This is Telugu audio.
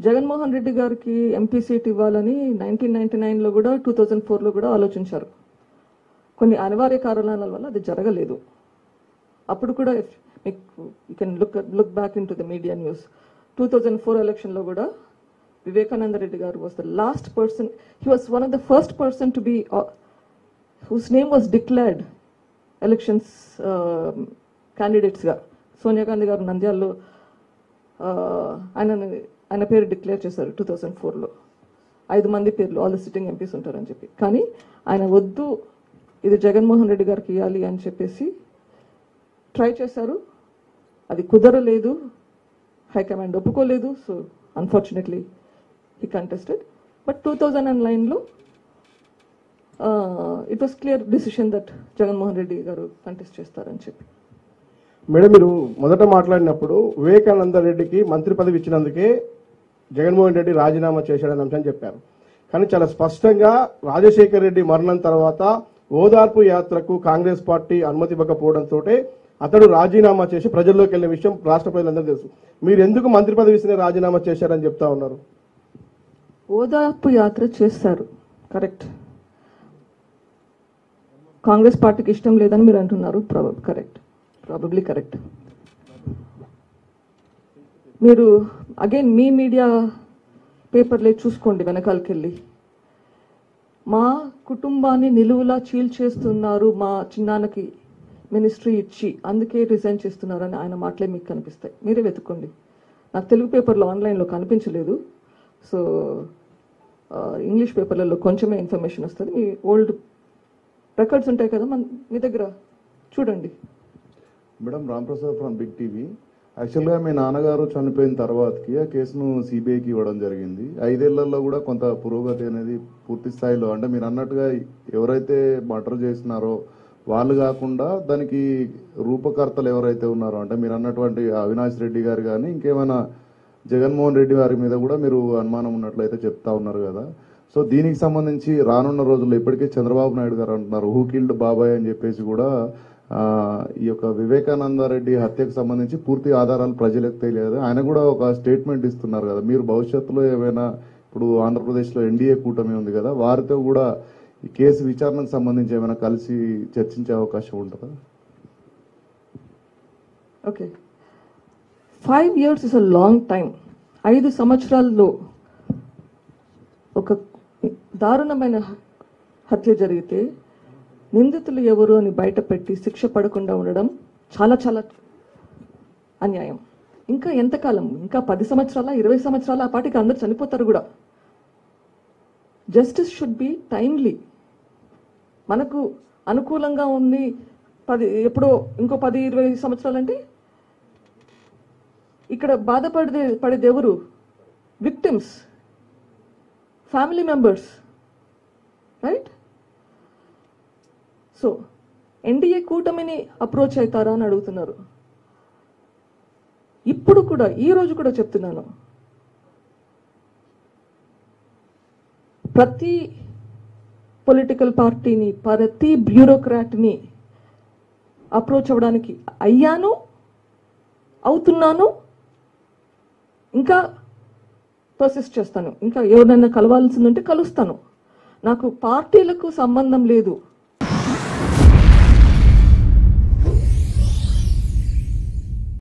జగన్మోహన్ రెడ్డి గారికి ఎంపీ సీట్ ఇవ్వాలని 1999లో కూడా 2004లో కూడా ఆలోచించారు. కొన్ని అనివార్య కారణాల వల్ల అది జరగలేదు. అప్పుడు కూడా you can look back into the media news. 2004 ఎలక్షన్లో కూడా Vivekananda Reddy garu was the last person, he was one of the first person to be whose name was declared elections క్యాండిడేట్స్గా. సోనియా గాంధీ గారు నంద్యాలలో ఆయన పేరు డిక్లేర్ చేశారు 2004లో. 5 మంది పేర్లు ఆల్ ద సిట్టింగ్ ఎంపీస్ ఉంటారని చెప్పి. కానీ ఆయన వద్దు, ఇది జగన్మోహన్ రెడ్డి గారికి ఇవ్వాలి అని చెప్పేసి ట్రై చేశారు. అది కుదరలేదు, హైకమాండ్ ఒప్పుకోలేదు. So unfortunately he contested. But 2009లో it was clear decision that Jaganmohan Reddy garu contest చేస్తారని చెప్పి. మేడం, మీరు మొదట మాట్లాడినప్పుడు వివేకానంద రెడ్డికి మంత్రి పదవి ఇచ్చినందుకే జగన్మోహన్ రెడ్డి రాజీనామా చేశాడని అంశం చెప్పారు. కానీ చాలా స్పష్టంగా రాజశేఖర్ రెడ్డి మరణం తర్వాత ఓదార్పు యాత్రకు కాంగ్రెస్ పార్టీ అనుమతి ఇవ్వకపోవడంతో అతడు రాజీనామా చేసి ప్రజల్లోకి వెళ్ళిన విషయం రాష్ట్ర ప్రజలందరూ తెలుసు. మీరు ఎందుకు మంత్రి పదవి ఇస్తేనే రాజీనామా చేశారని చెప్తా ఉన్నారు? ఓదార్పు యాత్ర చేస్తారు, కరెక్ట్. కాంగ్రెస్ పార్టీకి ఇష్టం లేదని మీరు అంటున్నారు, ప్రాబబ్లీ కరెక్ట్. మీరు అగైన్ మీ మీడియా పేపర్లే చూసుకోండి, వెనకాలకి వెళ్ళి మా కుటుంబాన్ని నిలువులా చీల్చేస్తున్నారు, మా చిన్నాన్నకి మినిస్ట్రీ ఇచ్చి అందుకే రిజైన్ చేస్తున్నారని ఆయన మాటలే మీకు కనిపిస్తాయి. మీరే వెతుక్కోండి. నాకు తెలుగు పేపర్లో ఆన్లైన్లో కనిపించలేదు. సో ఇంగ్లీష్ పేపర్లలో కొంచెమే ఇన్ఫర్మేషన్ వస్తుంది. మీ ఓల్డ్ రికార్డ్స్ ఉంటాయి కదా మీ దగ్గర, చూడండి. Madam, Ramprasad from big TV. యాక్చువల్గా మీ నాన్నగారు చనిపోయిన తర్వాతకి ఆ కేసును సిబిఐకి ఇవ్వడం జరిగింది. 5 ఏళ్లలో కూడా కొంత పురోగతి అనేది పూర్తి స్థాయిలో, అంటే మీరు అన్నట్టుగా ఎవరైతే మర్డర్ చేసినారో వాళ్ళు కాకుండా దానికి రూపకర్తలు ఎవరైతే ఉన్నారో, అంటే మీరు అన్నటువంటి అవినాష్ రెడ్డి గారు కానీ ఇంకేమైనా జగన్మోహన్ రెడ్డి గారి మీద కూడా మీరు అనుమానం ఉన్నట్లయితే చెప్తా ఉన్నారు కదా. సో దీనికి సంబంధించి రానున్న రోజుల్లో ఇప్పటికే చంద్రబాబు నాయుడు గారు అంటున్నారు హూ కిల్డ్ బాబాయ్ అని చెప్పేసి కూడా ఈ యొక్క వివేకానంద రెడ్డి హత్యకు సంబంధించి పూర్తి ఆధారాలు ప్రజలకు తెలియదు, ఆయన కూడా ఒక స్టేట్మెంట్ ఇస్తున్నారు కదా. మీరు భవిష్యత్తులో ఏమైనా, ఇప్పుడు ఆంధ్రప్రదేశ్లో ఎన్డీఏ కూటమి ఉంది కదా, వారితో కూడా ఈ కేసు విచారణకు సంబంధించి ఏమైనా కలిసి చర్చించే అవకాశం ఉంటుందా? Okay, 5 years is a long time. 5 సంవత్సరాల్లో ఒక దారుణమైన హత్య జరిగితే నిందితులు ఎవరు అని బయట పెట్టి శిక్ష పడకుండా ఉండడం చాలా చాలా అన్యాయం. ఇంకా ఎంతకాలం? ఇంకా 10 సంవత్సరాల 20 సంవత్సరాల ఆ పాటికి అందరు చనిపోతారు కూడా. Justice should be timely. మనకు అనుకూలంగా ఉంది ఎప్పుడో ఇంకో 10-20 సంవత్సరాలంటే ఇక్కడ పడేది ఎవరు? Victims, family members, right? So NDA కూటమిని అప్రోచ్ అవుతారా అని అడుగుతున్నారు. ఇప్పుడు కూడా ఈ రోజు కూడా చెప్తున్నాను, ప్రతి పొలిటికల్ పార్టీని, ప్రతి బ్యూరోక్రాట్ని అప్రోచ్ అవ్వడానికి అయ్యాను, అవుతున్నాను, ఇంకా పర్సిస్ట్ చేస్తాను. ఇంకా ఎవరినైనా కలవాల్సిందంటే కలుస్తాను. నాకు పార్టీలకు సంబంధం లేదు.